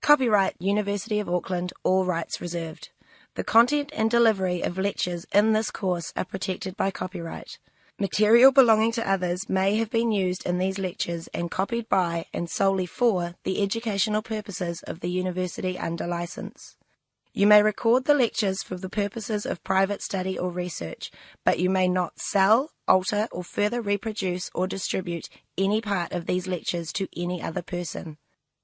Copyright University of Auckland, all rights reserved. The content and delivery of lectures in this course are protected by copyright. Material belonging to others may have been used in these lectures and copied by and solely for the educational purposes of the university under license. You may record the lectures for the purposes of private study or research, but you may not sell, alter, or further reproduce or distribute any part of these lectures to any other person.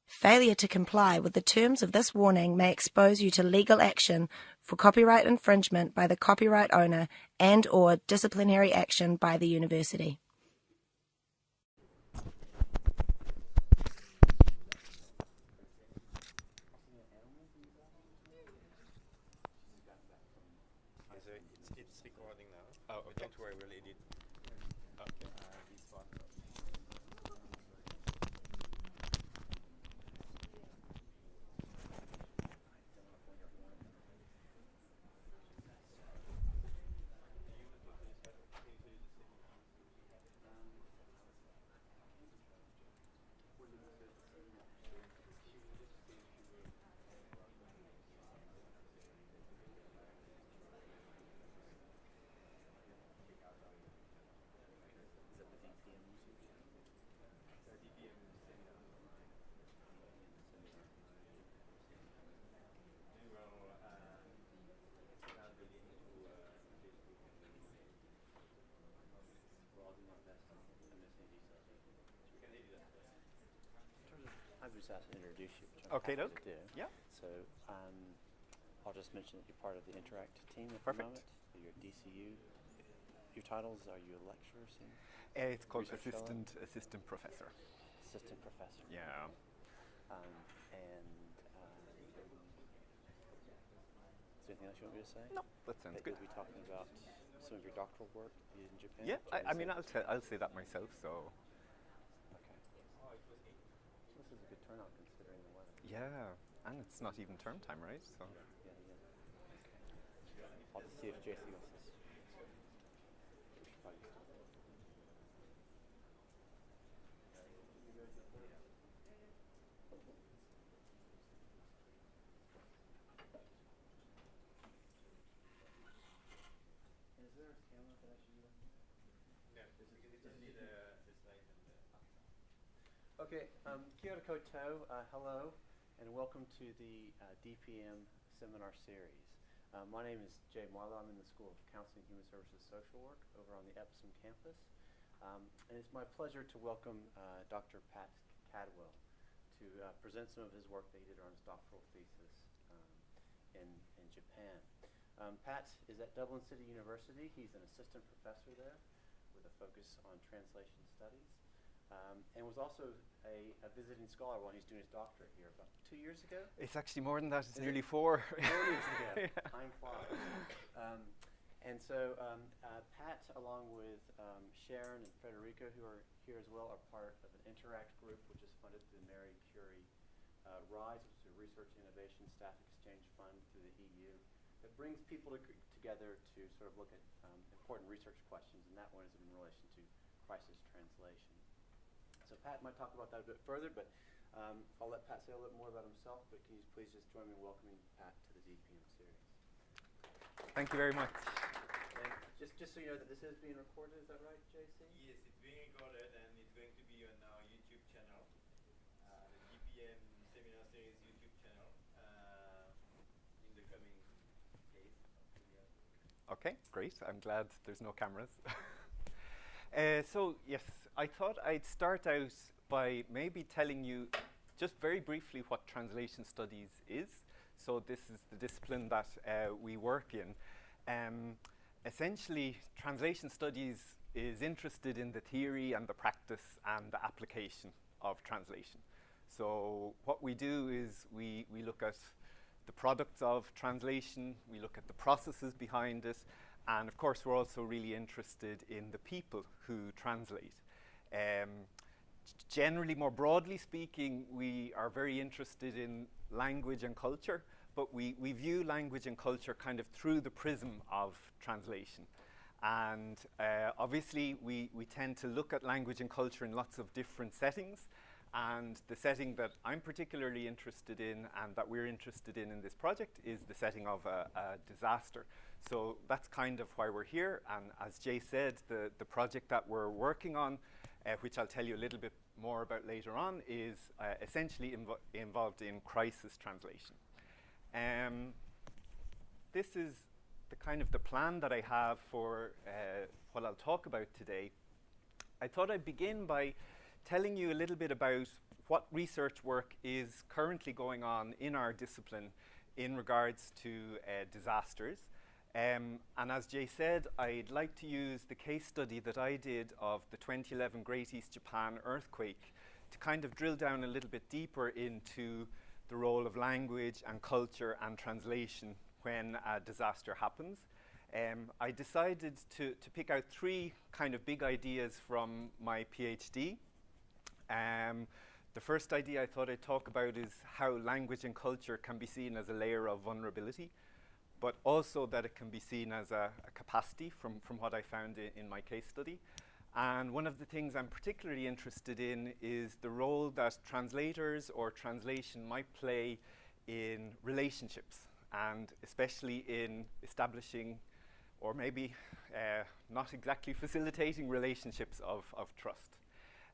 Failure to comply with the terms of this warning may expose you to legal action for copyright infringement by the copyright owner and/or disciplinary action by the university. It's recording now. Oh, okay. Don't worry, we'll edit. Okay. I was asked to introduce you, which I'm Okay, happy Doug. to do. Yeah. So I'll just mention that you're part of the Interact team at Perfect. the moment. You're at DCU. Your titles, are you a lecturer? It's called Research fellow? assistant professor. Assistant professor. Yeah. And is there anything else you want me to say? No, that sounds good. You'll be talking about some of your doctoral work in Japan? Yeah, I mean, I'll say that myself, so. Okay. This is a good turnout considering the weather. Yeah, and it's not even term time, right? So. Yeah. Okay. I'll just see if JC wants this. Is there a camera that I should use? No, just need the slide and the. Okay, kia ora koutou, hello, and welcome to the DPM seminar series. My name is Jay Marlowe. I'm in the School of Counseling, Human Services, Social Work over on the Epsom campus. And it's my pleasure to welcome Dr. Pat Cadwell to present some of his work that he did on his doctoral thesis in Japan. Pat is at Dublin City University. He's an assistant professor there with a focus on translation studies. And was also a visiting scholar while he's doing his doctorate here about 2 years ago. It's actually more than that. It's nearly 4. 4 years ago. Yeah. Time flies. And so Pat, along with Sharon and Federico, who are here as well, are part of an Interact group, which is funded through the Mary Curie RISE, which is a Research Innovation Staff Exchange Fund through the EU, that brings people together to sort of look at important research questions, and that one is in relation to crisis translation. So Pat might talk about that a bit further, but I'll let Pat say a little bit more about himself, but can you please just join me in welcoming Pat to the DPM series. Thank you very much. And just so you know that this is being recorded, is that right, JC? Yes, it's being recorded and it's going to be on our YouTube channel, the DPM Seminar Series YouTube channel, in the coming days. Okay, great. I'm glad there's no cameras. So, yes, I thought I'd start out by maybe telling you just very briefly what translation studies is. So this is the discipline that we work in. Essentially, translation studies is interested in the theory and the practice and the application of translation. So what we do is we look at the products of translation, we look at the processes behind it, and of course we're also really interested in the people who translate. Generally, more broadly speaking, we are very interested in language and culture, but we view language and culture kind of through the prism of translation. And obviously, we tend to look at language and culture in lots of different settings. And the setting that I'm particularly interested in and that we're interested in this project is the setting of a disaster. So that's kind of why we're here. And as Jay said, the project that we're working on, which I'll tell you a little bit more about later on, is essentially involved in crisis translation. This is the kind of the plan that I have for what I'll talk about today. I thought I'd begin by telling you a little bit about what research work is currently going on in our discipline in regards to disasters. And as Jay said, I'd like to use the case study that I did of the 2011 Great East Japan earthquake to kind of drill down a little bit deeper into the role of language and culture and translation when a disaster happens. I decided to pick out three kind of big ideas from my PhD. The first idea I thought I'd talk about is how language and culture can be seen as a layer of vulnerability, but also that it can be seen as a capacity from what I found in my case study. And one of the things I'm particularly interested in is the role that translators or translation might play in relationships, and especially in establishing or maybe not exactly facilitating relationships of trust.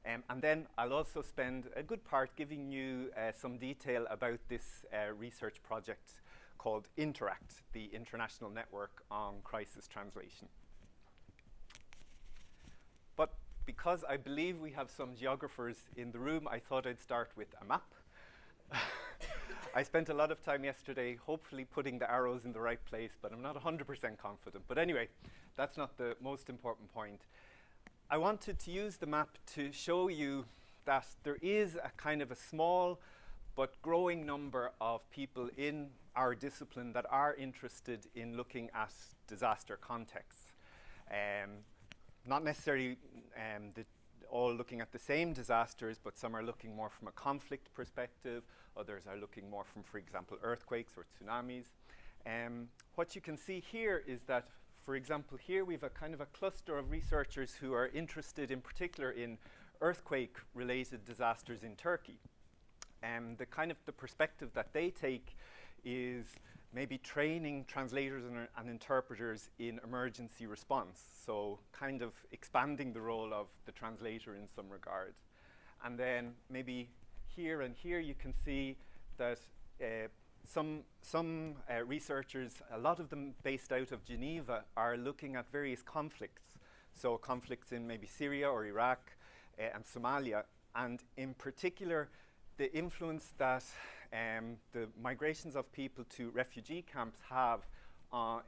And then I'll also spend a good part giving you some detail about this research project called Interact, the International Network on Crisis Translation. But because I believe we have some geographers in the room, I thought I'd start with a map. I spent a lot of time yesterday hopefully putting the arrows in the right place, but I'm not 100% confident. But anyway, that's not the most important point. I wanted to use the map to show you that there is a kind of a small but growing number of people in our discipline that are interested in looking at disaster contexts. Not necessarily all looking at the same disasters, but some are looking more from a conflict perspective, others are looking more from, for example, earthquakes or tsunamis. What you can see here is that, for example, here we have a kind of a cluster of researchers who are interested in particular in earthquake-related disasters in Turkey. The kind of the perspective that they take is maybe training translators and interpreters in emergency response, so kind of expanding the role of the translator in some regard. And then maybe here and here you can see that some researchers, a lot of them based out of Geneva, are looking at various conflicts. So conflicts in maybe Syria or Iraq and Somalia, and in particular the influence that the migrations of people to refugee camps have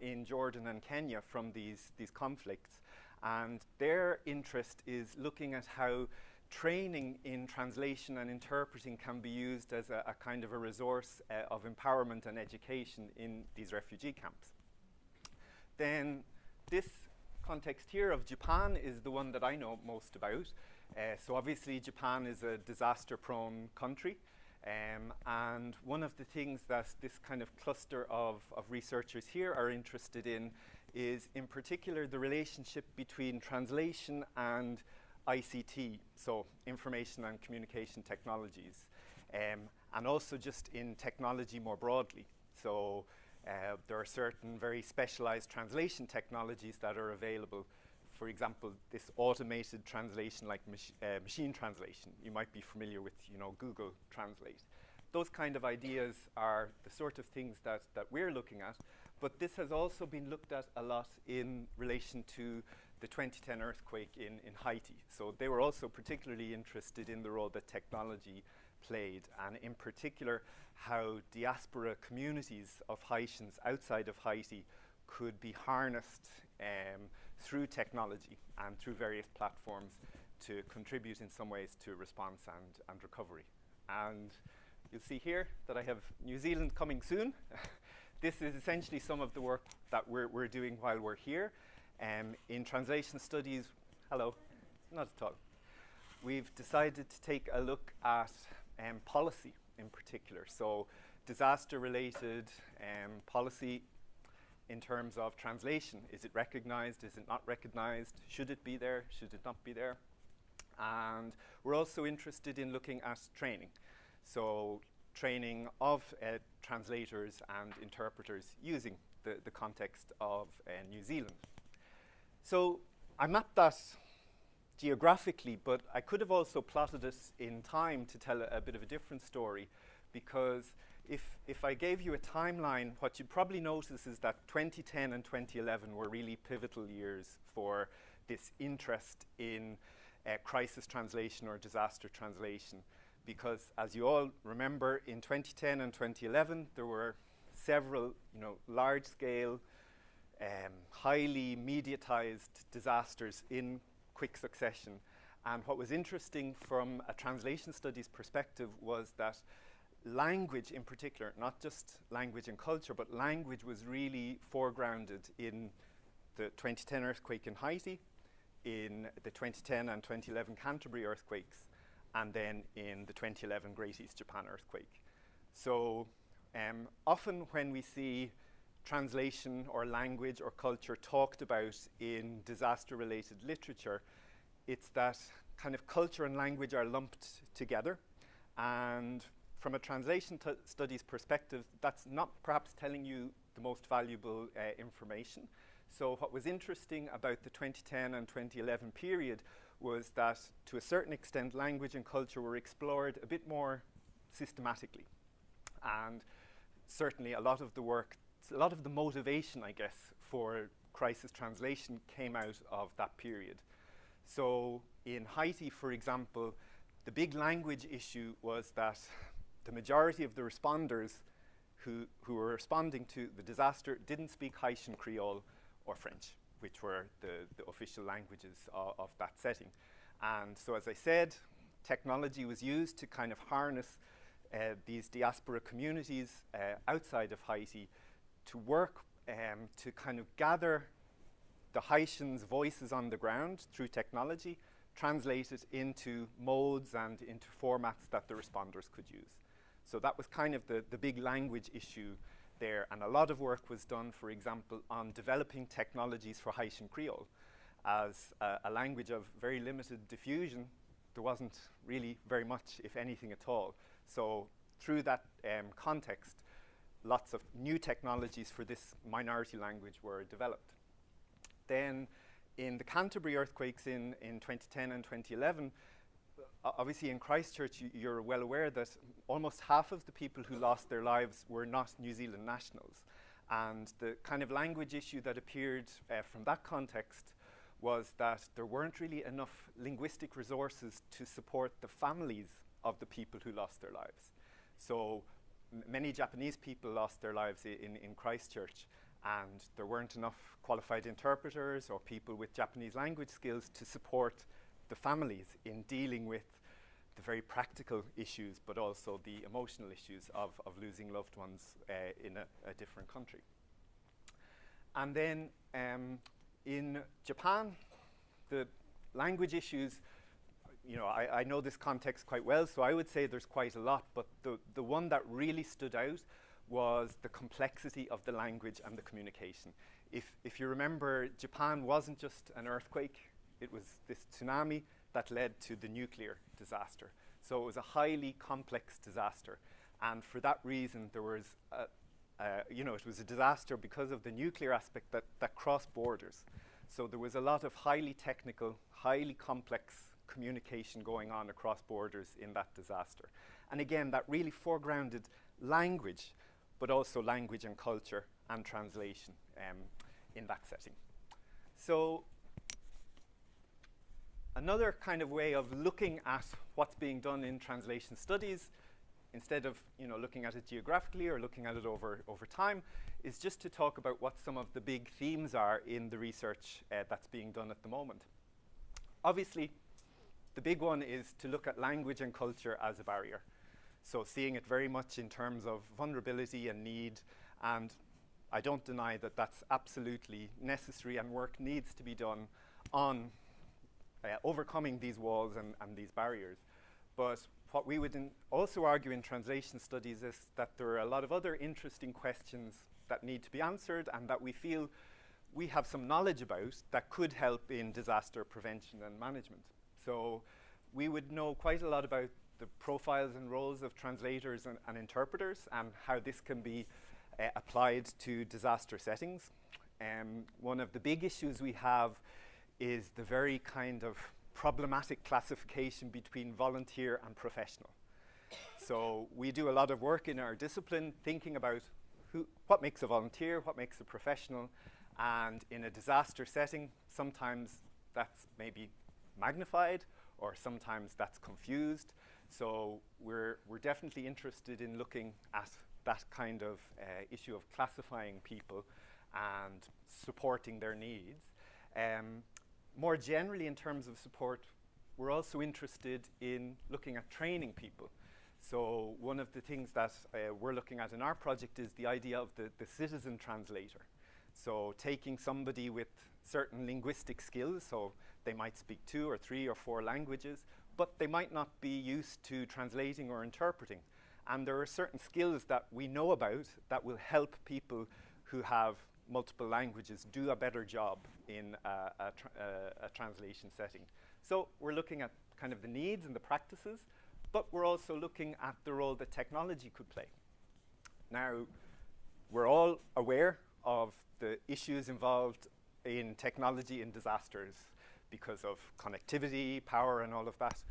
in Jordan and Kenya from these conflicts. And their interest is looking at how training in translation and interpreting can be used as a kind of a resource of empowerment and education in these refugee camps. Then this context here of Japan is the one that I know most about. So obviously Japan is a disaster-prone country. And one of the things that this kind of cluster of researchers here are interested in is in particular the relationship between translation and ICT, so information and communication technologies, and also just in technology more broadly. So there are certain very specialized translation technologies that are available. For example, this automated translation like machine translation. You might be familiar with, Google Translate. Those kind of ideas are the sort of things that we're looking at. But this has also been looked at a lot in relation to the 2010 earthquake in Haiti. So they were also particularly interested in the role that technology played, and in particular how diaspora communities of Haitians outside of Haiti could be harnessed through technology and through various platforms to contribute in some ways to response and recovery. And you'll see here that I have New Zealand coming soon. This is essentially some of the work that we're doing while we're here. In translation studies, hello, not at all. We've decided to take a look at policy in particular. So disaster-related policy in terms of translation. Is it recognized? Is it not recognized? Should it be there? Should it not be there? And we're also interested in looking at training. So training of translators and interpreters using the context of New Zealand. So I mapped that geographically, but I could have also plotted it in time to tell a bit of a different story, because if I gave you a timeline, what you'd probably notice is that 2010 and 2011 were really pivotal years for this interest in crisis translation or disaster translation, because as you all remember, in 2010 and 2011 there were several large-scale, highly mediatized disasters in quick succession. And what was interesting from a translation studies perspective was that language in particular, not just language and culture, but language was really foregrounded in the 2010 earthquake in Haiti, in the 2010 and 2011 Canterbury earthquakes, and then in the 2011 Great East Japan earthquake. So often when we see translation or language or culture talked about in disaster-related literature, it's that kind of culture and language are lumped together. And from a translation studies perspective, that's not perhaps telling you the most valuable information. So what was interesting about the 2010 and 2011 period was that, to a certain extent, language and culture were explored a bit more systematically. And certainly a lot of the work, a lot of the motivation, I guess, for crisis translation came out of that period. So in Haiti, for example, the big language issue was that the majority of the responders who were responding to the disaster didn't speak Haitian Creole or French, which were the official languages of that setting. And so, as I said, technology was used to kind of harness these diaspora communities outside of Haiti to work to kind of gather the Haitians' voices on the ground through technology, translate it into modes and into formats that the responders could use. So that was kind of the big language issue there. And a lot of work was done, for example, on developing technologies for Haitian Creole. As a language of very limited diffusion, there wasn't really very much, if anything at all. So through that context, lots of new technologies for this minority language were developed. Then in the Canterbury earthquakes in 2010 and 2011, obviously in Christchurch, you're well aware that almost half of the people who lost their lives were not New Zealand nationals. And the kind of language issue that appeared from that context was that there weren't really enough linguistic resources to support the families of the people who lost their lives. So many Japanese people lost their lives in Christchurch, and there weren't enough qualified interpreters or people with Japanese language skills to support the families in dealing with the very practical issues, but also the emotional issues of losing loved ones in a different country. And then in Japan, the language issues, I know this context quite well, so I would say there's quite a lot, but the one that really stood out was the complexity of the language and the communication. If you remember, Japan wasn't just an earthquake, it was this tsunami that led to the nuclear disaster. So it was a highly complex disaster. And for that reason, there was, it was a disaster because of the nuclear aspect that crossed borders. So there was a lot of highly technical, highly complex communication going on across borders in that disaster. And again, that really foregrounded language, but also language and culture and translation in that setting. So another kind of way of looking at what's being done in translation studies, instead of looking at it geographically or looking at it over time, is just to talk about what some of the big themes are in the research that's being done at the moment. Obviously, the big one is to look at language and culture as a barrier. So seeing it very much in terms of vulnerability and need, and I don't deny that that's absolutely necessary, and work needs to be done on overcoming these walls and these barriers. But what we would also argue in translation studies is that there are a lot of other interesting questions that need to be answered and that we feel we have some knowledge about that could help in disaster prevention and management. So we would know quite a lot about the profiles and roles of translators and interpreters and how this can be applied to disaster settings. One of the big issues we have is the very kind of problematic classification between volunteer and professional. So we do a lot of work in our discipline thinking about what makes a volunteer, what makes a professional, and in a disaster setting, sometimes that's maybe magnified or sometimes that's confused. So we're definitely interested in looking at that kind of issue of classifying people and supporting their needs. More generally, in terms of support, we're also interested in looking at training people. So one of the things that we're looking at in our project is the idea of the citizen translator. So taking somebody with certain linguistic skills, so they might speak 2 or 3 or 4 languages, but they might not be used to translating or interpreting. And there are certain skills that we know about that will help people who have multiple languages do a better job in a translation setting. So we're looking at kind of the needs and the practices, but we're also looking at the role that technology could play. Now, we're all aware of the issues involved in technology in disasters because of connectivity, power, and all of that.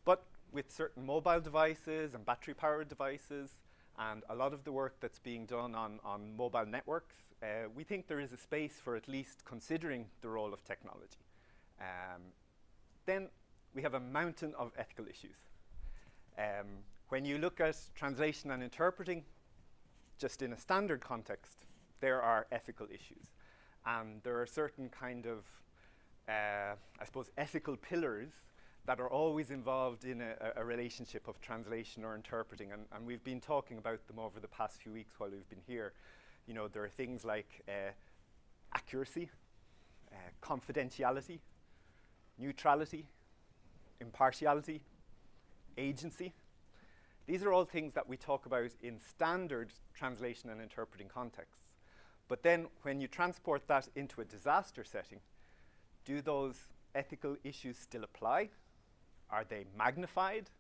But with certain mobile devices and battery-powered devices, and a lot of the work that's being done on mobile networks, we think there is a space for at least considering the role of technology. Then we have a mountain of ethical issues. When you look at translation and interpreting, just in a standard context, there are ethical issues. And there are certain kind of, I suppose, ethical pillars that are always involved in a relationship of translation or interpreting. And we've been talking about them over the past few weeks while we've been here. You know, there are things like accuracy, confidentiality, neutrality, impartiality, agency. These are all things that we talk about in standard translation and interpreting contexts. But then when you transport that into a disaster setting, do those ethical issues still apply? Are they magnified?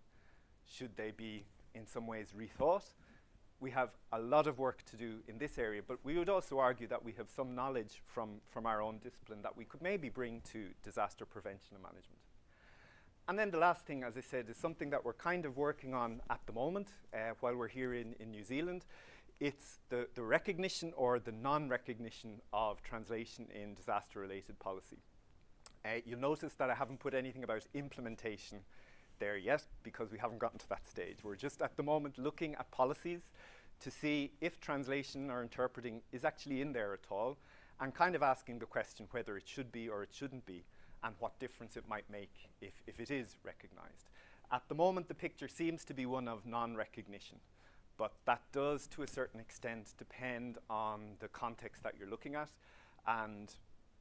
Should they be in some ways rethought? We have a lot of work to do in this area, but we would also argue that we have some knowledge from our own discipline that we could maybe bring to disaster prevention and management. And then the last thing, as I said, is something that we're kind of working on at the moment while we're here in New Zealand. It's the recognition or the non-recognition of translation in disaster-related policy. You'll notice that I haven't put anything about implementation there yet because we haven't gotten to that stage. We're just at the moment looking at policies to see if translation or interpreting is actually in there at all, and kind of asking the question whether it should be or it shouldn't be, and what difference it might make if it is recognized. At the moment, the picture seems to be one of non-recognition, but that does, to a certain extent, depend on the context that you're looking at. And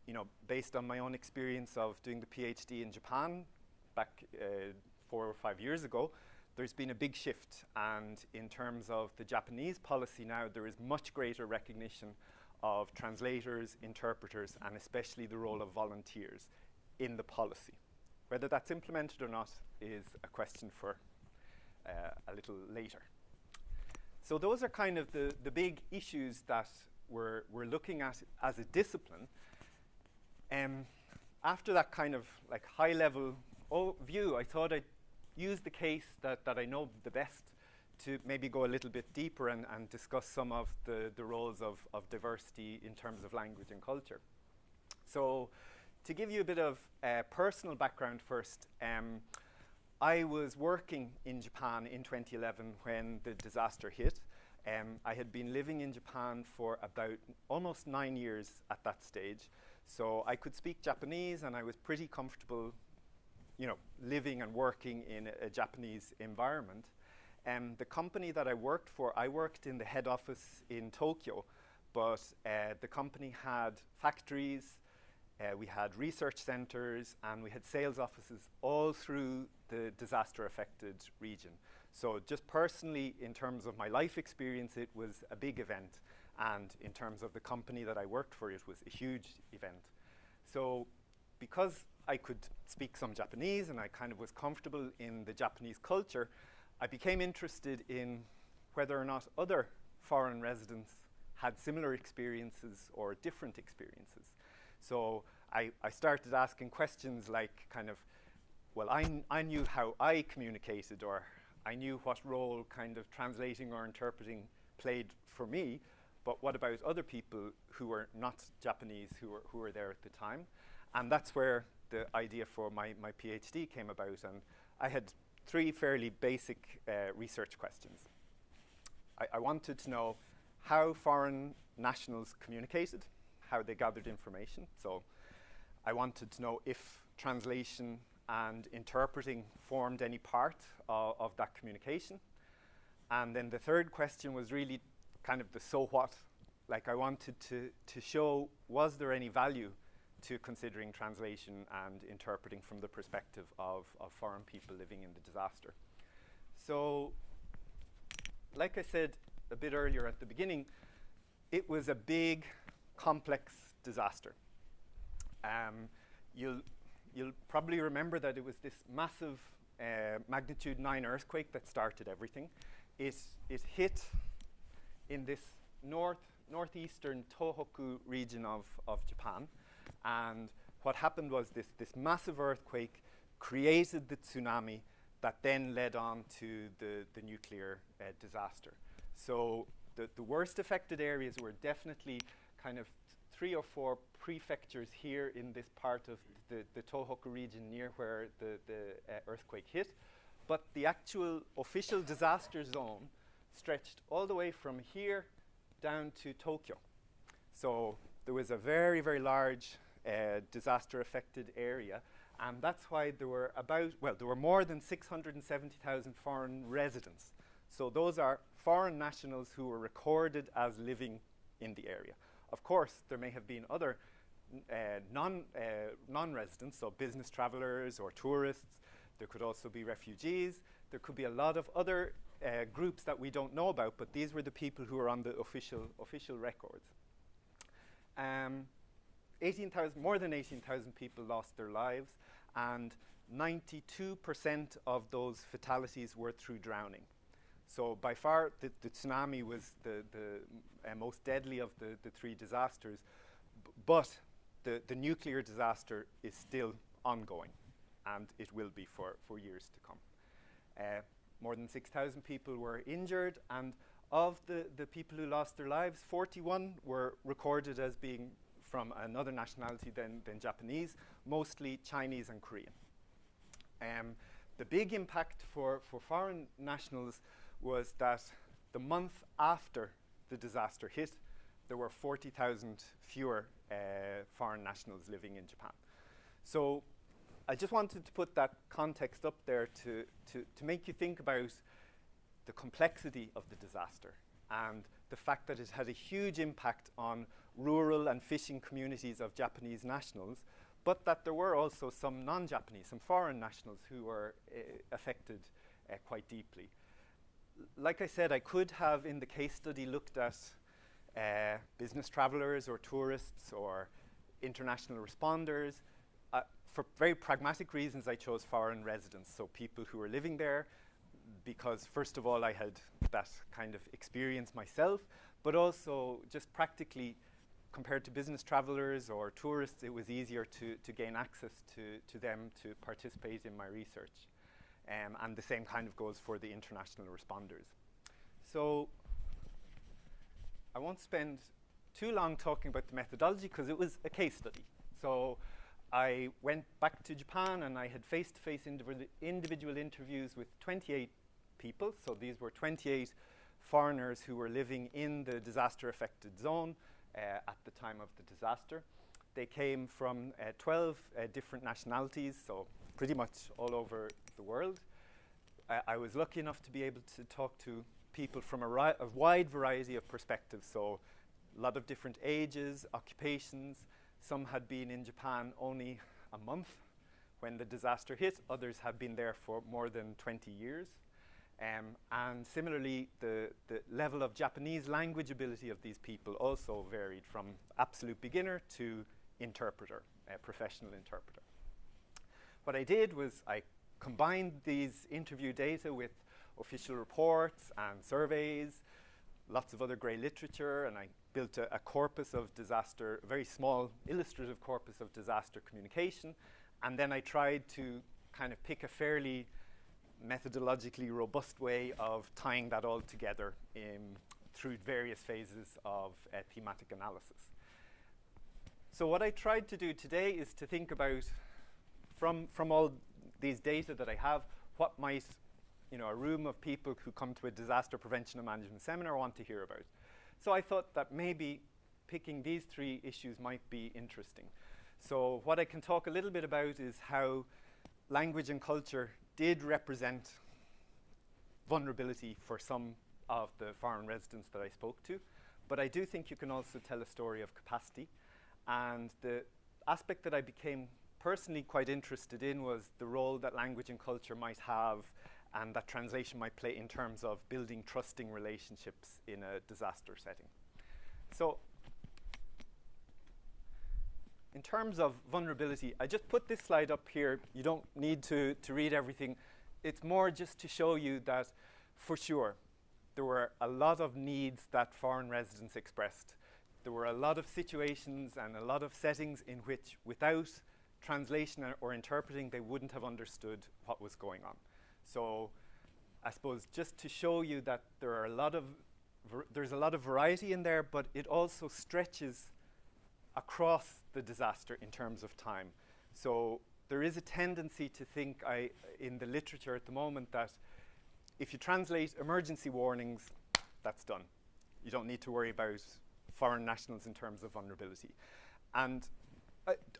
you know, based on my own experience of doing the PhD in Japan back 4 or 5 years ago, there's been a big shift. And in terms of the Japanese policy now, there is much greater recognition of translators, interpreters, and especially the role of volunteers in the policy. Whether that's implemented or not is a question for a little later. So those are kind of the big issues that we're looking at as a discipline. After that kind of like high-level view, I thought I'd use the case that I know the best to maybe go a little bit deeper and discuss some of the roles of diversity in terms of language and culture. So to give you a bit of personal background first, I was working in Japan in 2011 when the disaster hit. I had been living in Japan for about almost 9 years at that stage. So I could speak Japanese and I was pretty comfortable, you know, living and working in a Japanese environment. The company that I worked for, I worked in the head office in Tokyo, but the company had factories, we had research centers, and we had sales offices all through the disaster-affected region. So just personally, in terms of my life experience, it was a big event. And in terms of the company that I worked for, it was a huge event. So because I could speak some Japanese and I kind of was comfortable in the Japanese culture, I became interested in whether or not other foreign residents had similar experiences or different experiences. So I started asking questions like kind of, well, I knew how I communicated, or I knew what role kind of translating or interpreting played for me, but what about other people who were not Japanese who were there at the time? And that's where the idea for my PhD came about. And I had three fairly basic research questions. I wanted to know how foreign nationals communicated, how they gathered information. So I wanted to know if translation and interpreting formed any part of that communication. And then the third question was really kind of the so what. Like I wanted to show, was there any value to considering translation and interpreting from the perspective of foreign people living in the disaster. So, like I said a bit earlier at the beginning, it was a big, complex disaster. You'll probably remember that it was this massive magnitude 9 earthquake that started everything. It hit in this northeastern Tohoku region of Japan. And what happened was this massive earthquake created the tsunami that then led on to the nuclear disaster. So the worst affected areas were definitely kind of 3 or 4 prefectures here in this part of the Tohoku region near where the earthquake hit. But the actual official disaster zone stretched all the way from here down to Tokyo. So there was a very, very large disaster-affected area, and that's why there were there were more than 670,000 foreign residents. So those are foreign nationals who were recorded as living in the area. Of course, there may have been other non-residents, so business travelers or tourists. There could also be refugees. There could be a lot of other groups that we don't know about, but these were the people who were on the official records. More than 18,000 people lost their lives, and 92% of those fatalities were through drowning. So by far, the tsunami was the most deadly of the 3 disasters, but the nuclear disaster is still ongoing, and it will be for years to come. More than 6,000 people were injured, and of the people who lost their lives, 41 were recorded as being from another nationality than Japanese, mostly Chinese and Korean. The big impact for foreign nationals was that the month after the disaster hit, there were 40,000 fewer foreign nationals living in Japan. So I just wanted to put that context up there to make you think about the complexity of the disaster and the fact that it had a huge impact on rural and fishing communities of Japanese nationals, but that there were also some non-Japanese, some foreign nationals who were affected quite deeply. Like I said, I could have in the case study looked at business travelers or tourists or international responders. For very pragmatic reasons, I chose foreign residents, so people who were living there, because first of all, I had that kind of experience myself, but also just practically, compared to business travelers or tourists, it was easier to gain access to them to participate in my research. And the same kind of goes for the international responders. So I won't spend too long talking about the methodology because it was a case study. So I went back to Japan and I had face-to-face individual interviews with 28 people. So these were 28 foreigners who were living in the disaster-affected zone at the time of the disaster. They came from 12 different nationalities, so pretty much all over the world. I was lucky enough to be able to talk to people from a wide variety of perspectives, so a lot of different ages, occupations. Some had been in Japan only a month when the disaster hit. Others had been there for more than 20 years. And similarly, the level of Japanese language ability of these people also varied from absolute beginner to interpreter, professional interpreter. what I did was I combined these interview data with official reports and surveys, lots of other grey literature, and I built a corpus of disaster, a very small illustrative corpus of disaster communication. And then I tried to kind of pick a fairly methodologically robust way of tying that all together through various phases of thematic analysis. So what I tried to do today is to think about, from all these data that I have, what might a room of people who come to a disaster prevention and management seminar want to hear about. So I thought that maybe picking these 3 issues might be interesting. So what I can talk a little bit about is how language and culture did represent vulnerability for some of the foreign residents that I spoke to. But I do think you can also tell a story of capacity. And the aspect that I became personally quite interested in was the role that language and culture might have and that translation might play in terms of building trusting relationships in a disaster setting. So in terms of vulnerability, I just put this slide up here. You don't need to read everything. It's more just to show you that, for sure, there were a lot of needs that foreign residents expressed. There were a lot of situations and a lot of settings in which, without translation or interpreting, they wouldn't have understood what was going on. So I suppose just to show you that there are there's a lot of variety in there, but it also stretches across the disaster in terms of time. So there is a tendency to think in the literature at the moment that if you translate emergency warnings, that's done. You don't need to worry about foreign nationals in terms of vulnerability. And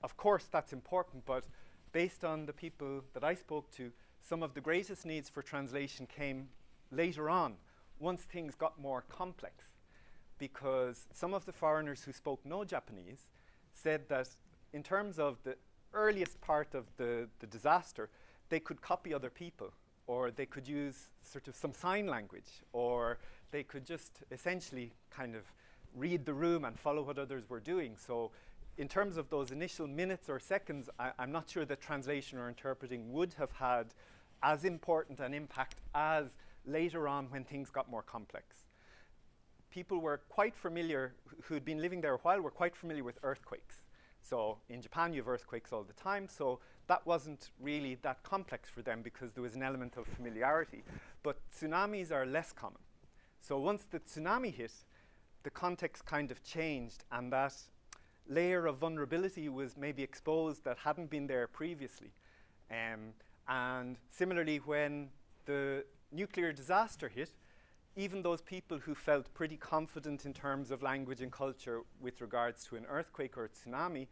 of course that's important, but based on the people that I spoke to, some of the greatest needs for translation came later on, once things got more complex. Because some of the foreigners who spoke no Japanese said that in terms of the earliest part of the disaster, they could copy other people, or they could use sort of some sign language, or they could just essentially kind of read the room and follow what others were doing. So in terms of those initial minutes or seconds, I'm not sure that translation or interpreting would have had as important an impact as later on when things got more complex. People were quite familiar, who'd been living there a while, were quite familiar with earthquakes. So in Japan, you have earthquakes all the time, so that wasn't really that complex for them because there was an element of familiarity. But tsunamis are less common. So once the tsunami hit, the context kind of changed, and that layer of vulnerability was maybe exposed that hadn't been there previously. And similarly, when the nuclear disaster hit, even those people who felt pretty confident in terms of language and culture with regards to an earthquake or a tsunami,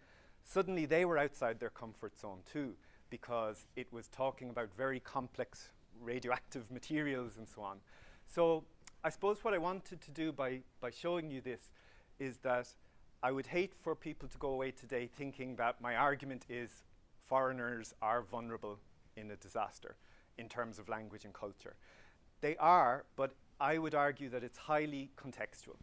suddenly they were outside their comfort zone too, because it was talking about very complex radioactive materials and so on. So I suppose what I wanted to do by showing you this is that I would hate for people to go away today thinking that my argument is foreigners are vulnerable in a disaster in terms of language and culture. They are, but I would argue that it's highly contextual.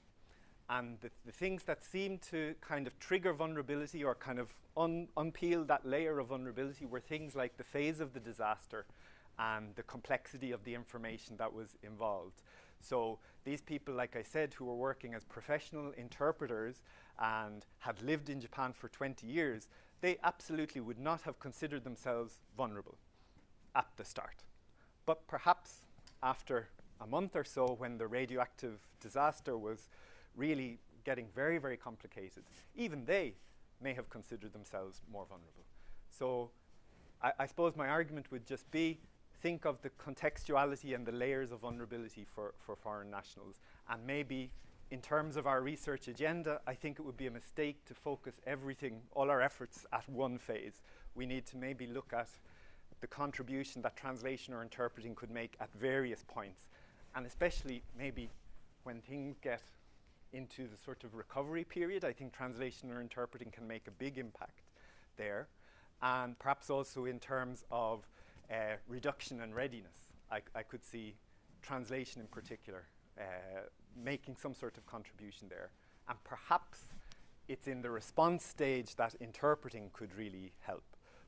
And the things that seem to kind of trigger vulnerability or kind of unpeel that layer of vulnerability were things like the phase of the disaster and the complexity of the information that was involved. So these people, like I said, who were working as professional interpreters and had lived in Japan for 20 years, they absolutely would not have considered themselves vulnerable at the start. But perhaps after a month or so, when the radioactive disaster was really getting very, very complicated, even they may have considered themselves more vulnerable. So I suppose my argument would just be, think of the contextuality and the layers of vulnerability for foreign nationals. And maybe in terms of our research agenda, I think it would be a mistake to focus everything, all our efforts at one phase. We need to maybe look at the contribution that translation or interpreting could make at various points. And especially maybe when things get into the sort of recovery period, I think translation or interpreting can make a big impact there. And perhaps also in terms of reduction and readiness. I could see translation in particular making some sort of contribution there. And perhaps it's in the response stage that interpreting could really help.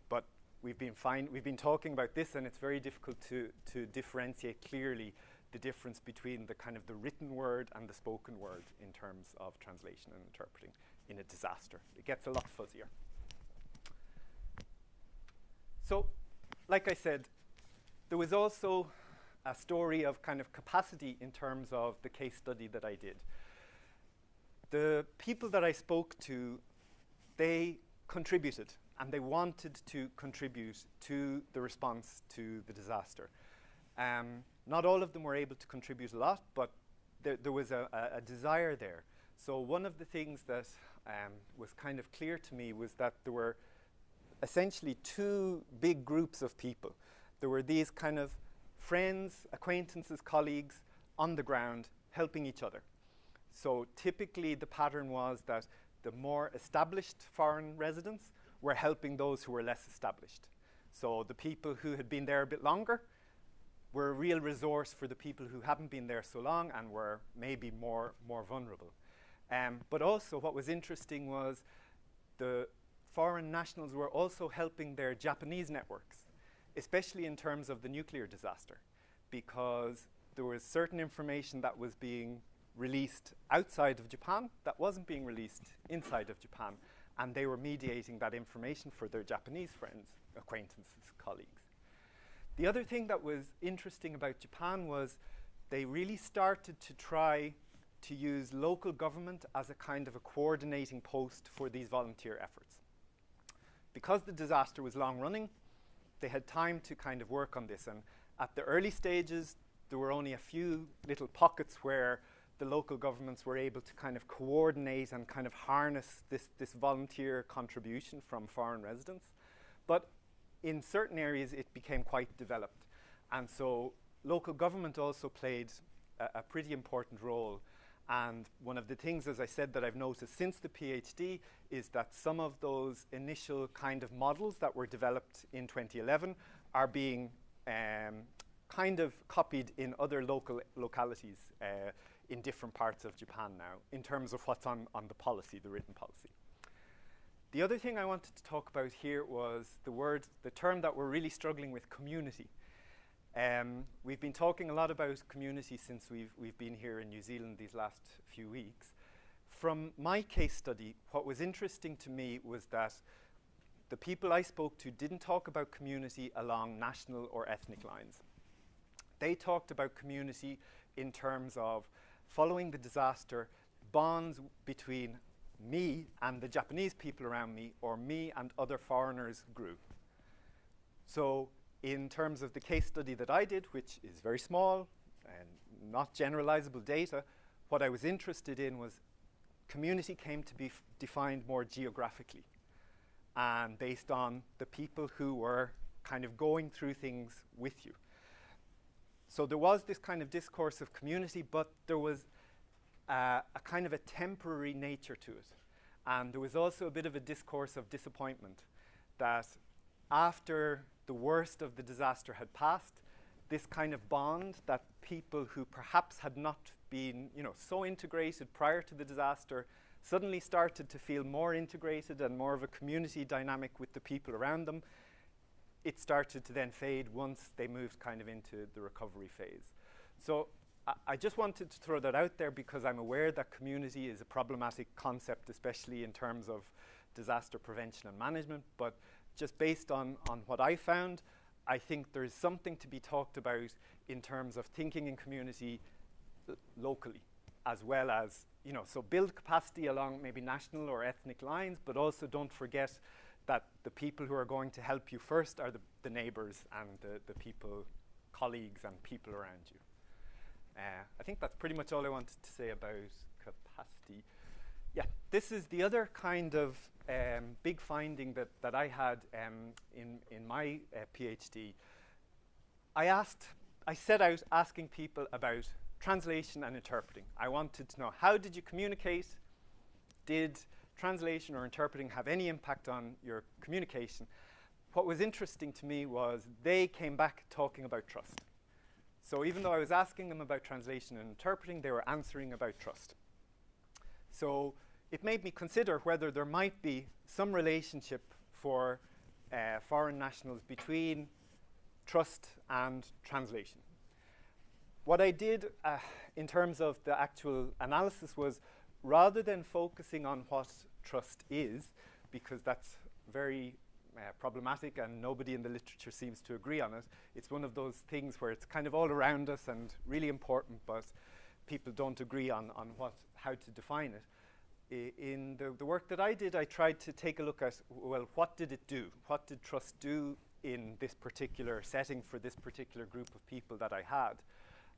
But we've been talking about this, and it's very difficult to differentiate clearly the difference between the kind of the written word and the spoken word in terms of translation and interpreting in a disaster. It gets a lot fuzzier. So, like I said, there was also a story of kind of capacity in terms of the case study that I did. The people that I spoke to, they contributed, and they wanted to contribute to the response to the disaster. Not all of them were able to contribute a lot, but there was a desire there. So one of the things that was kind of clear to me was that there were essentially two big groups of people. There were these kind of friends, acquaintances, colleagues on the ground helping each other. So typically the pattern was that the more established foreign residents were helping those who were less established. So the people who had been there a bit longer were a real resource for the people who hadn't been there so long and were maybe more vulnerable. But also what was interesting was the foreign nationals were also helping their Japanese networks, especially in terms of the nuclear disaster, because there was certain information that was being released outside of Japan that wasn't being released inside of Japan, and they were mediating that information for their Japanese friends, acquaintances, colleagues. The other thing that was interesting about Japan was they really started to try to use local government as a kind of a coordinating post for these volunteer efforts. Because the disaster was long running, they had time to kind of work on this, and at the early stages there were only a few little pockets where the local governments were able to kind of coordinate and kind of harness this volunteer contribution from foreign residents. But in certain areas it became quite developed, and so local government also played a pretty important role. And one of the things, as I said, that I've noticed since the PhD is that some of those initial kind of models that were developed in 2011 are being kind of copied in other localities in different parts of Japan now, in terms of what's on the policy, the written policy. The other thing I wanted to talk about here was the term that we're really struggling with, community. We've been talking a lot about community since we've been here in New Zealand these last few weeks. From my case study, what was interesting to me was that the people I spoke to didn't talk about community along national or ethnic lines. They talked about community in terms of, following the disaster, bonds between me and the Japanese people around me, or me and other foreigners, grew. So in terms of the case study that I did, which is very small and not generalizable data, what I was interested in was community came to be defined more geographically and based on the people who were kind of going through things with you. So there was this kind of discourse of community, but there was a kind of a temporary nature to it. And there was also a bit of a discourse of disappointment that after the worst of the disaster had passed, this kind of bond that people who perhaps had not been, so integrated prior to the disaster suddenly started to feel more integrated and more of a community dynamic with the people around them. It started to then fade once they moved kind of into the recovery phase. So I just wanted to throw that out there because I'm aware that community is a problematic concept, especially in terms of disaster prevention and management, but just based on what I found, I think there's something to be talked about in terms of thinking in community locally, as well as, so build capacity along maybe national or ethnic lines, but also don't forget that the people who are going to help you first are the neighbors and the people, colleagues and people around you. I think that's pretty much all I wanted to say about capacity. Yeah, this is the other kind of big finding that I had in my PhD. I set out asking people about translation and interpreting. I wanted to know, how did you communicate? Did translation or interpreting have any impact on your communication? What was interesting to me was they came back talking about trust. So even though I was asking them about translation and interpreting, they were answering about trust. So it made me consider whether there might be some relationship for foreign nationals between trust and translation. What I did in terms of the actual analysis was, rather than focusing on what trust is, because that's very problematic and nobody in the literature seems to agree on it, it's one of those things where it's kind of all around us and really important, but people don't agree on how to define it. In the work that I did, I tried to take a look at, well, what did it do? What did trust do in this particular setting for this particular group of people that I had?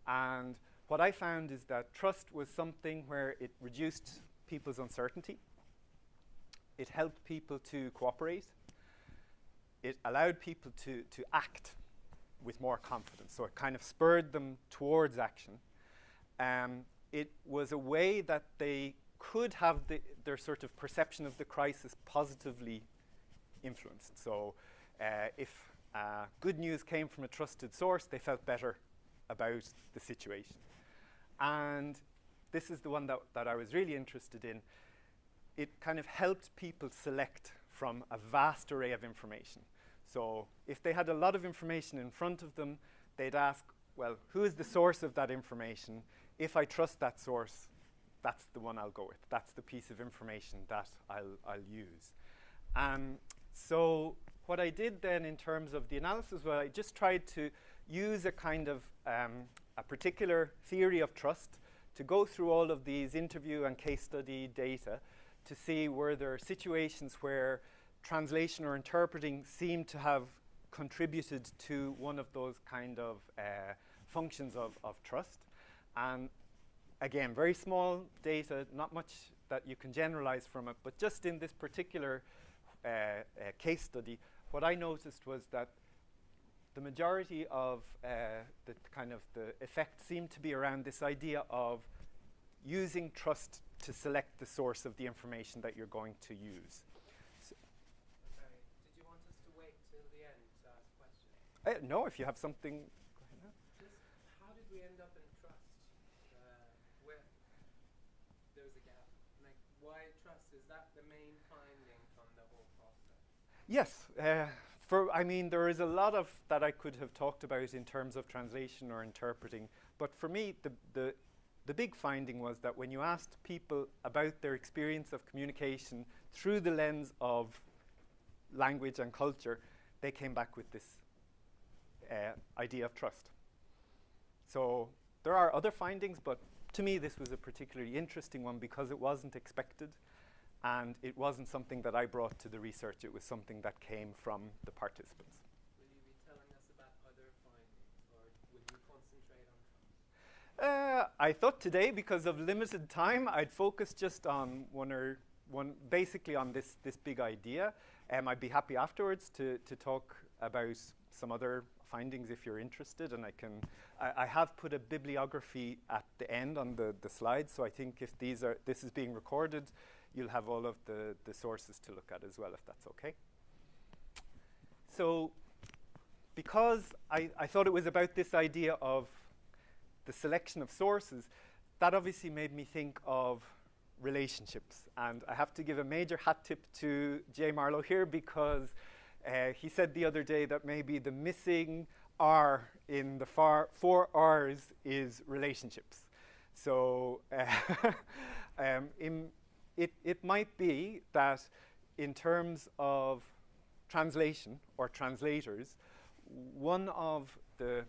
And what I found is that trust was something where it reduced people's uncertainty. It helped people to cooperate. It allowed people to act with more confidence. So it kind of spurred them towards action. It was a way that they could have their sort of perception of the crisis positively influenced. So if good news came from a trusted source, they felt better about the situation. And this is the one that I was really interested in. It kind of helped people select from a vast array of information. So if they had a lot of information in front of them, they'd ask, well, who is the source of that information? If I trust that source, that's the one I'll go with. That's the piece of information that I'll use. So what I did then in terms of the analysis was I just tried to use a kind of a particular theory of trust to go through all of these interview and case study data to see were there situations where translation or interpreting seemed to have contributed to one of those kind of functions of trust. And again, very small data, not much that you can generalize from it, but just in this particular case study, what I noticed was that the majority of the effect seemed to be around this idea of using trust to select the source of the information that you're going to use. Okay. Did you want us to wait till the end to ask questions? No, if you have something. Go ahead now. Just how did we end up in trust? Where there was a gap. Like, why trust? Is that the main finding from the whole process? Yes. There is a lot of that I could have talked about in terms of translation or interpreting, but for me, the big finding was that when you asked people about their experience of communication through the lens of language and culture, they came back with this idea of trust. So there are other findings, but to me this was a particularly interesting one because it wasn't expected. And it wasn't something that I brought to the research. It was something that came from the participants. Will you be telling us about other findings, or will you concentrate on trust? I thought today, because of limited time, I'd focus just on one basically on this big idea. I'd be happy afterwards to talk about some other findings if you're interested, and I have put a bibliography at the end on the slides, so I think if this is being recorded, you'll have all of the sources to look at as well, if that's okay. So because I thought it was about this idea of the selection of sources, that obviously made me think of relationships. And I have to give a major hat tip to Jay Marlowe here, because he said the other day that maybe the missing R in the 4 R's is relationships. So it might be that in terms of translation or translators, one of the,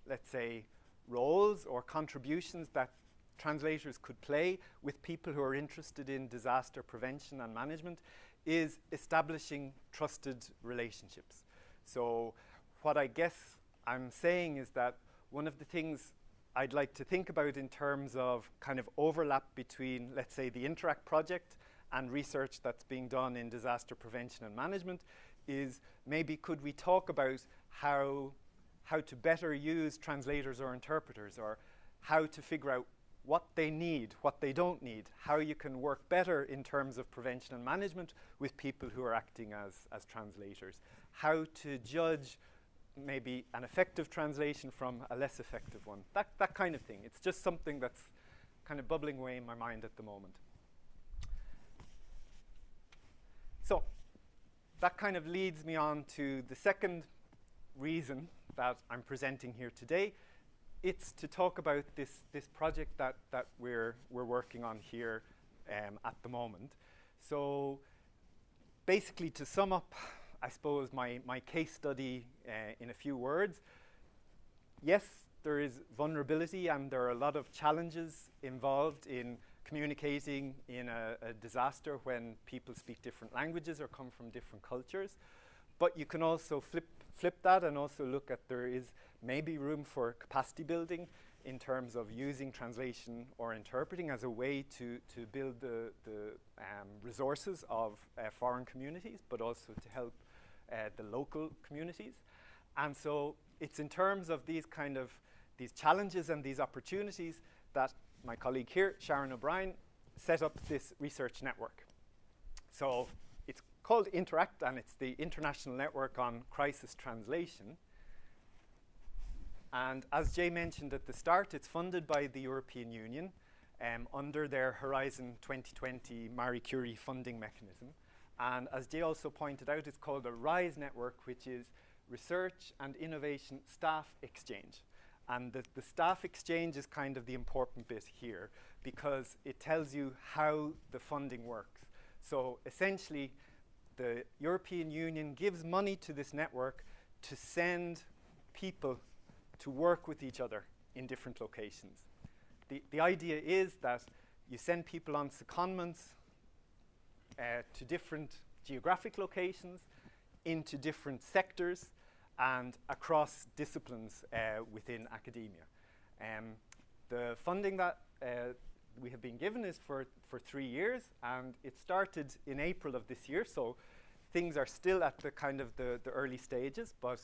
let's say, roles or contributions that translators could play with people who are interested in disaster prevention and management is establishing trusted relationships. So what I guess I'm saying is that one of the things I'd like to think about in terms of kind of overlap between, let's say, the Interact project and research that's being done in disaster prevention and management is maybe could we talk about how to better use translators or interpreters, or how to figure out what they need, what they don't need, how you can work better in terms of prevention and management with people who are acting as translators, how to judge maybe an effective translation from a less effective one, that kind of thing. It's just something that's kind of bubbling away in my mind at the moment. So that kind of leads me on to the second reason that I'm presenting here today. It's to talk about this project that we're working on here at the moment. So basically, to sum up, I suppose, my case study in a few words, yes, there is vulnerability and there are a lot of challenges involved in communicating in a disaster when people speak different languages or come from different cultures. But you can also flip that and also look at there is maybe room for capacity building in terms of using translation or interpreting as a way to build the resources of foreign communities, but also to help the local communities. And so it's in terms of these challenges and these opportunities that my colleague here, Sharon O'Brien, set up this research network. So it's called Interact, and it's the International Network on Crisis Translation. And as Jay mentioned at the start, it's funded by the European Union under their Horizon 2020 Marie Curie funding mechanism. And as Jay also pointed out, it's called a RISE network, which is Research and Innovation Staff Exchange. And the staff exchange is kind of the important bit here, because it tells you how the funding works. So essentially, the European Union gives money to this network to send people to work with each other in different locations. The idea is that you send people on secondments to different geographic locations, into different sectors, and across disciplines within academia. The funding that we have been given is for 3 years, and it started in April of this year, so things are still at the kind of the early stages, but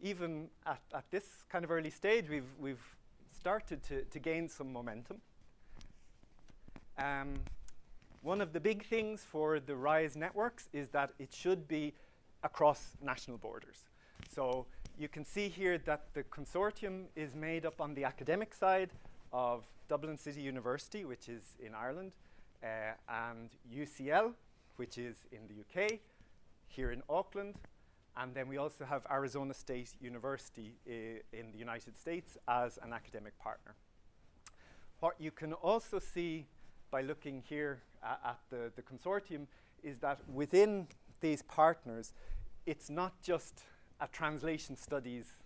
even at this kind of early stage, we've started to gain some momentum. One of the big things for the RISE networks is that it should be across national borders. So you can see here that the consortium is made up on the academic side of Dublin City University, which is in Ireland, and UCL, which is in the UK, here in Auckland, and then we also have Arizona State University in the United States as an academic partner. What you can also see by looking here at the consortium is that within these partners, it's not just a translation studies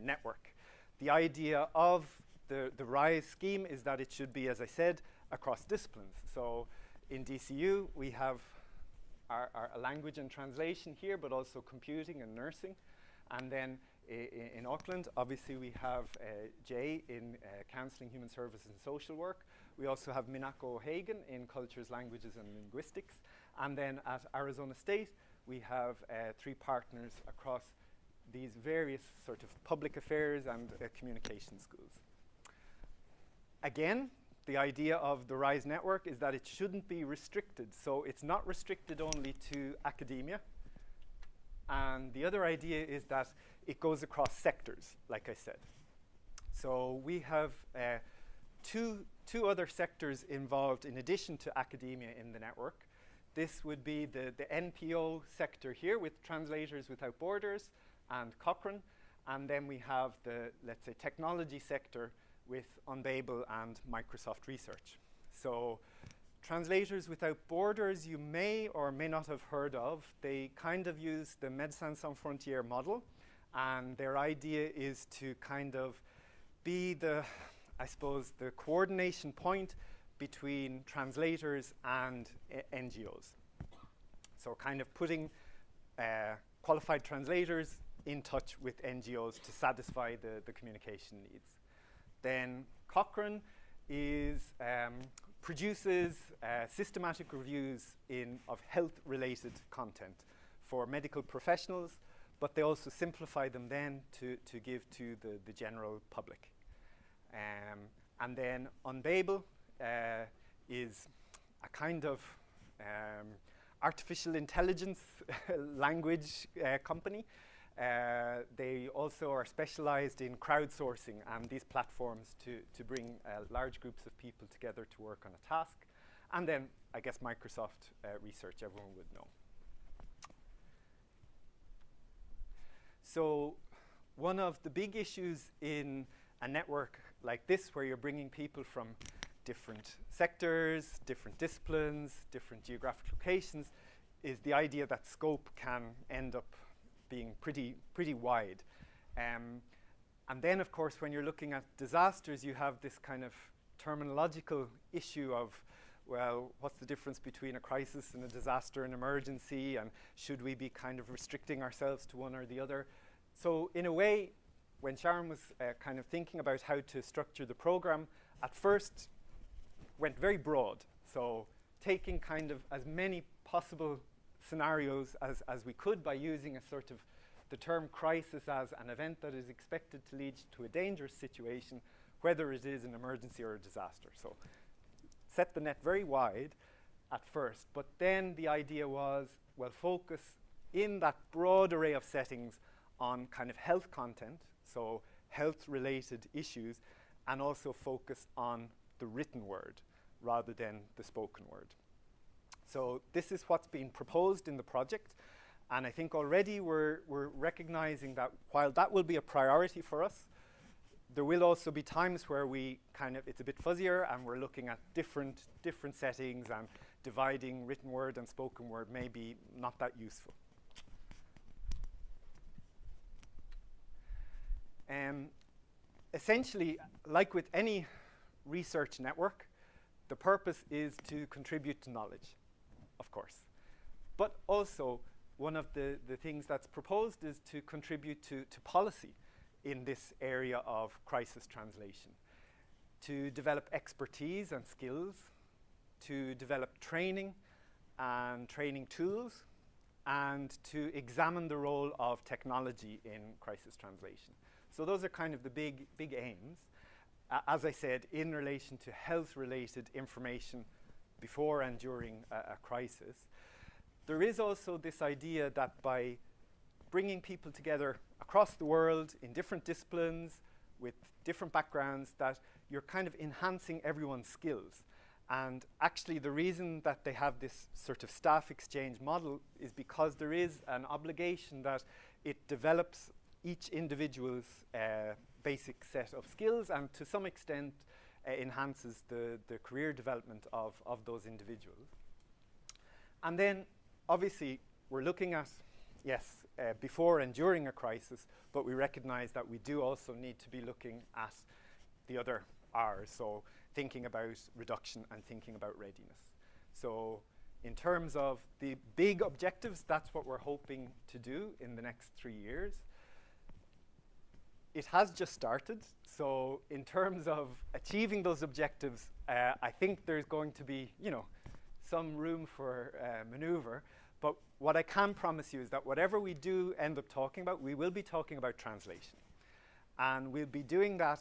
network. The idea of the RISE scheme is that it should be, as I said, across disciplines. So in DCU, we have our language and translation here, but also computing and nursing. And then in Auckland, obviously, we have Jay in counselling, human services, and social work. We also have Minako O'Hagan in cultures, languages, and linguistics. And then at Arizona State, we have 3 partners across these various sort of public affairs and communication schools. Again, the idea of the RISE network is that it shouldn't be restricted. So it's not restricted only to academia. And the other idea is that it goes across sectors, like I said. So we have two other sectors involved in addition to academia in the network. This would be the NPO sector here with Translators Without Borders and Cochrane. And then we have the, let's say, technology sector with Unbabel and Microsoft Research. So Translators Without Borders, you may or may not have heard of. They kind of use the Médecins Sans Frontières model, and their idea is to kind of be the, I suppose, the coordination point between translators and NGOs. So kind of putting qualified translators in touch with NGOs to satisfy the communication needs. Then Cochrane produces systematic reviews of health-related content for medical professionals, but they also simplify them then to give to the general public. And then Unbabel is a kind of artificial intelligence language company. They also are specialized in crowdsourcing and these platforms to bring large groups of people together to work on a task. And then, I guess, Microsoft Research, everyone would know. So one of the big issues in a network like this, where you're bringing people from different sectors, different disciplines, different geographic locations, is the idea that scope can end up being pretty wide. And then, of course, when you're looking at disasters, you have this kind of terminological issue of, well, what's the difference between a crisis and a disaster and emergency, and should we be kind of restricting ourselves to one or the other? So in a way, when Sharon was kind of thinking about how to structure the program, at first went very broad. So taking kind of as many possible scenarios as we could by using a sort of the term crisis as an event that is expected to lead to a dangerous situation, whether it is an emergency or a disaster. So set the net very wide at first, but then the idea was, well, focus in that broad array of settings on kind of health content, so health-related issues, and also focus on the written word rather than the spoken word. So this is what's been proposed in the project, and I think already we're recognizing that while that will be a priority for us, there will also be times where we kind of, it's a bit fuzzier and we're looking at different settings, and dividing written word and spoken word may be not that useful. Essentially, like with any research network, the purpose is to contribute to knowledge, of course. But also, one of the things that's proposed is to contribute to policy in this area of crisis translation, to develop expertise and skills, to develop training and training tools, and to examine the role of technology in crisis translation. So those are kind of the big aims, as I said, in relation to health-related information before and during a crisis. There is also this idea that by bringing people together across the world in different disciplines with different backgrounds, that you're kind of enhancing everyone's skills. And actually the reason that they have this sort of staff exchange model is because there is an obligation that it develops each individual's basic set of skills, and to some extent enhances the career development of those individuals. And then obviously we're looking at, yes, before and during a crisis, but we recognize that we do also need to be looking at the other R's, so thinking about reduction and thinking about readiness. So in terms of the big objectives, that's what we're hoping to do in the next 3 years. It has just started, so in terms of achieving those objectives, I think there's going to be, some room for maneuver. But what I can promise you is that whatever we do end up talking about, we will be talking about translation. And we'll be doing that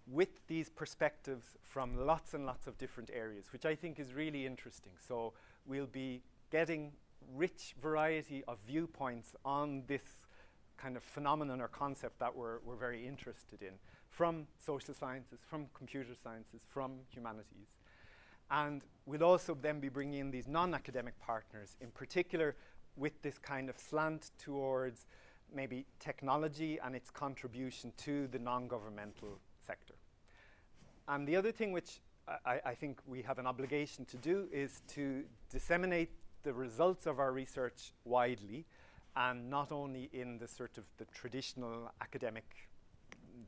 with these perspectives from lots and lots of different areas, which I think is really interesting. So we'll be getting rich variety of viewpoints on this kind of phenomenon or concept that we're very interested in, from social sciences, from computer sciences, from humanities. And we'll also then be bringing in these non-academic partners, in particular with this kind of slant towards maybe technology and its contribution to the non-governmental sector. And the other thing which I think we have an obligation to do is to disseminate the results of our research widely, and not only in the sort of the traditional academic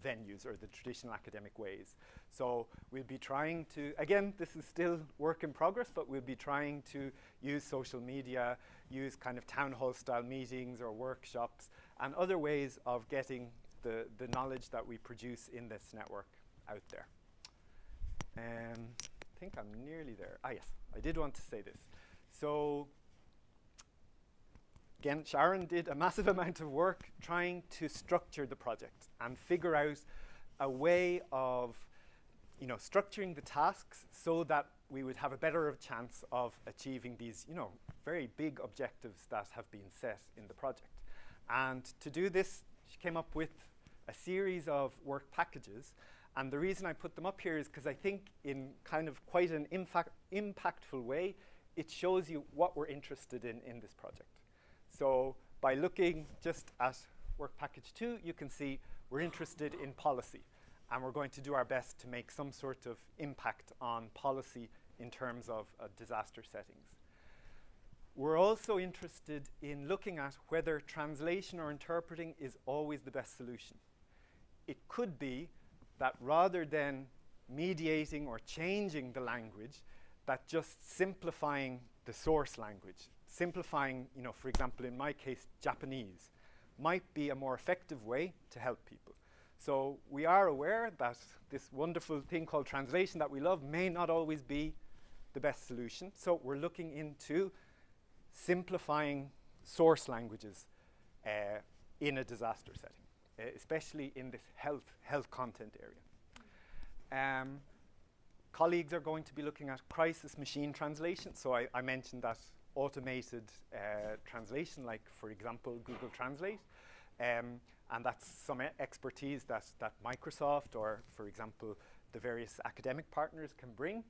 venues or the traditional academic ways. So we'll be trying to, again, this is still work in progress, but we'll be trying to use social media, use kind of town hall style meetings or workshops, and other ways of getting the knowledge that we produce in this network out there. I think I'm nearly there. Ah, yes, I did want to say this. So again, Sharon did a massive amount of work trying to structure the project and figure out a way of, structuring the tasks so that we would have a better chance of achieving these, very big objectives that have been set in the project. And to do this, she came up with a series of work packages. And the reason I put them up here is because I think in kind of quite an impactful way, it shows you what we're interested in this project. So by looking just at work package 2, you can see we're interested in policy, and we're going to do our best to make some sort of impact on policy in terms of disaster settings. We're also interested in looking at whether translation or interpreting is always the best solution. It could be that rather than mediating or changing the language, that just simplifying the source language, simplifying, you know, for example, in my case, Japanese, might be a more effective way to help people. So we are aware that this wonderful thing called translation that we love may not always be the best solution. So we're looking into simplifying source languages in a disaster setting, especially in this health content area. Colleagues are going to be looking at crisis machine translation. So I mentioned that automated translation, like, for example, Google Translate. And that's some expertise that Microsoft or, for example, the various academic partners can bring.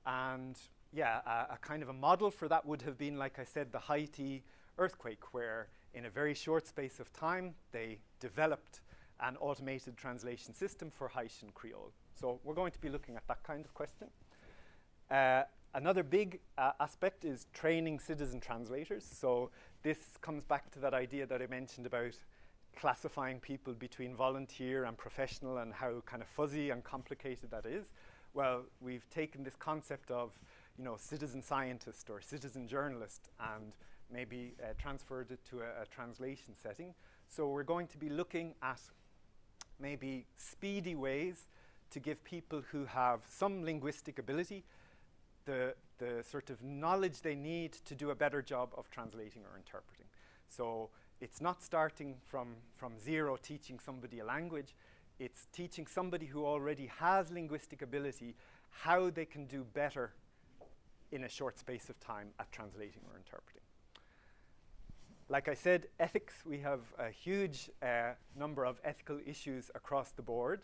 And yeah, a kind of a model for that would have been, like I said, the Haiti earthquake, where in a very short space of time, they developed an automated translation system for Haitian Creole. So we're going to be looking at that kind of question. Another big aspect is training citizen translators. So this comes back to that idea that I mentioned about classifying people between volunteer and professional and how kind of fuzzy and complicated that is. Well, we've taken this concept of, you know, citizen scientist or citizen journalist and maybe transferred it to a translation setting. So we're going to be looking at maybe speedy ways to give people who have some linguistic ability the sort of knowledge they need to do a better job of translating or interpreting. So it's not starting from zero teaching somebody a language. It's teaching somebody who already has linguistic ability how they can do better in a short space of time at translating or interpreting. Like I said, ethics, we have a huge number of ethical issues across the board.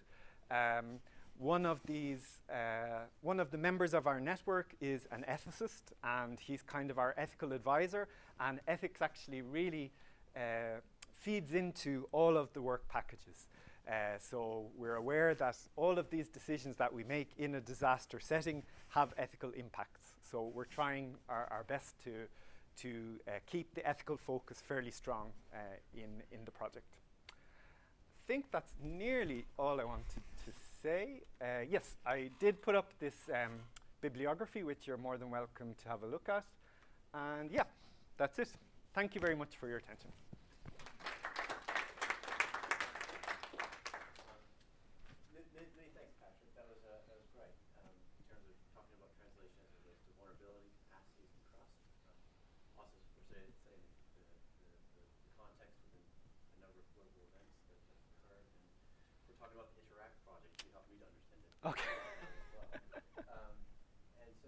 One of the members of our network is an ethicist, and he's kind of our ethical advisor. And ethics actually really feeds into all of the work packages. So we're aware that all of these decisions that we make in a disaster setting have ethical impacts. So we're trying our best to keep the ethical focus fairly strong in the project. I think that's nearly all I wanted to say. Yes, I did put up this bibliography, which you're more than welcome to have a look at. And yeah, that's it. Thank you very much for your attention. Many thanks, Patrick. That was great in terms of talking about translation as it relates to vulnerability, capacities, and trust. Also, for saying the context within a number of global events that have occurred. And we're talking about the Interact project. You helped me to understand it. Okay. As well. And so,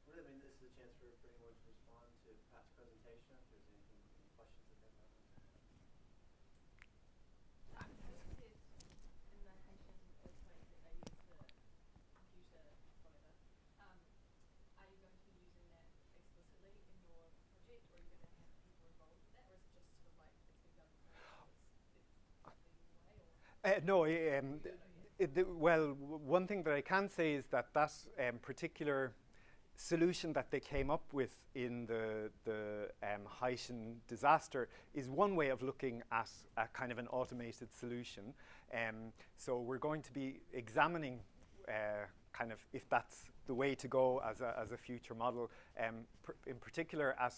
really, I mean, this is a chance for anyone to respond to Pat's presentation. If there's any questions that they might want to have. In the Haitian earthquake that they used the computer, whatever, are you going to be using that explicitly in your project, or are you going to have people involved with that, or is it just sort of like it's been done before, so it's leading the way? No, well, one thing that I can say is that particular solution that they came up with in the Haitian disaster is one way of looking at a kind of an automated solution. So we're going to be examining kind of if that's the way to go as a future model. In particular, at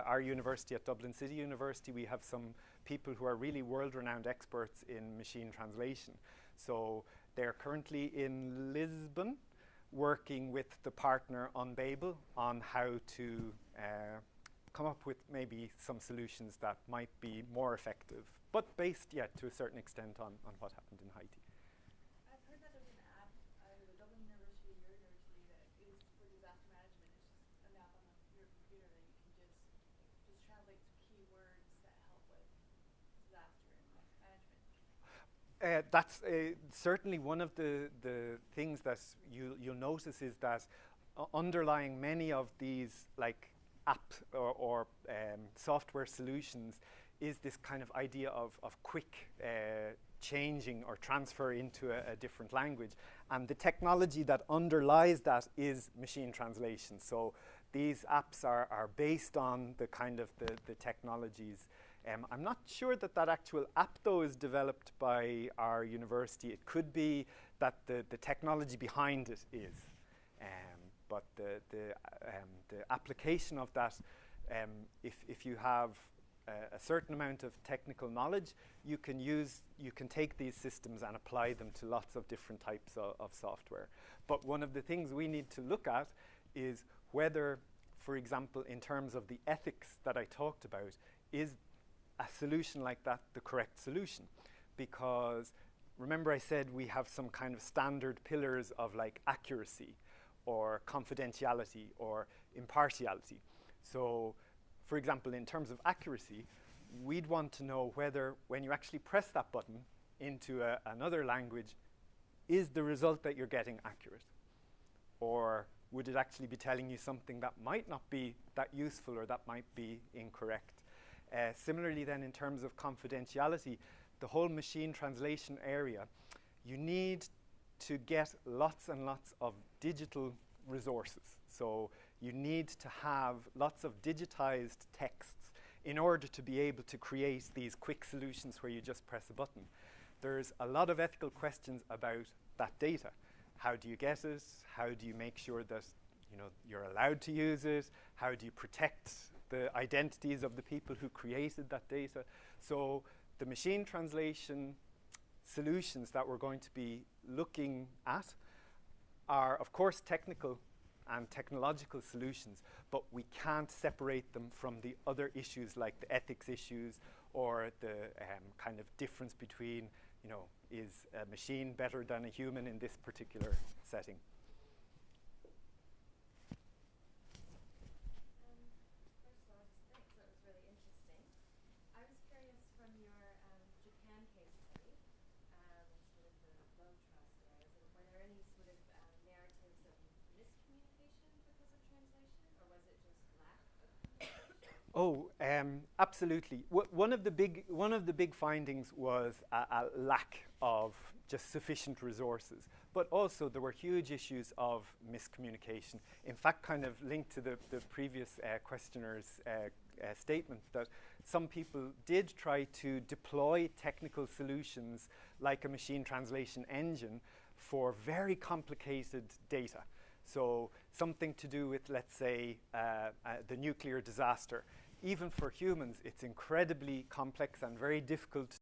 our university, at Dublin City University, we have some people who are really world-renowned experts in machine translation. So they're currently in Lisbon, working with the partner on Babel on how to come up with maybe some solutions that might be more effective, but based yet to a certain extent on what happened in Haiti. I've heard that there's an app, either Dublin University or your university, that is for disaster management. It's just an app on your computer that you can just translate keywords that help with disaster management. That's certainly one of the things that you'll notice is that underlying many of these like app or software solutions is this kind of idea of quick changing or transfer into a different language. And the technology that underlies that is machine translation. So these apps are based on the kind of the technologies. I'm not sure that that actual app, though, is developed by our university. It could be that the technology behind it is. But the application of that, if you have a certain amount of technical knowledge, you can take these systems and apply them to lots of different types of software. But one of the things we need to look at is whether, for example, in terms of the ethics that I talked about, is a solution like that the correct solution? Because remember I said we have some kind of standard pillars of like accuracy or confidentiality or impartiality. So, for example, in terms of accuracy, we'd want to know whether when you actually press that button into another language, is the result that you're getting accurate? Or would it actually be telling you something that might not be that useful or that might be incorrect? Similarly then, in terms of confidentiality, the whole machine translation area, you need to get lots and lots of digital resources. So you need to have lots of digitized texts in order to be able to create these quick solutions where you just press a button. There's a lot of ethical questions about that data. How do you get it? How do you make sure that you're allowed to use it? How do you protect the identities of the people who created that data? So the machine translation solutions that we're going to be looking at are, of course, technical and technological solutions, but we can't separate them from the other issues like the ethics issues or the kind of difference between, is a machine better than a human in this particular setting? First of all, thanks. That was really interesting. I was curious from your Japan case study, sort of the low trust areas, were there any sort of narratives of miscommunication because of translation, or was it just lack of communication? Oh, absolutely. One of the big findings was a lack of just sufficient resources, but also there were huge issues of miscommunication. In fact, kind of linked to the previous questioner's statement, that some people did try to deploy technical solutions like a machine translation engine for very complicated data. So something to do with, let's say, the nuclear disaster. Even for humans, it's incredibly complex and very difficult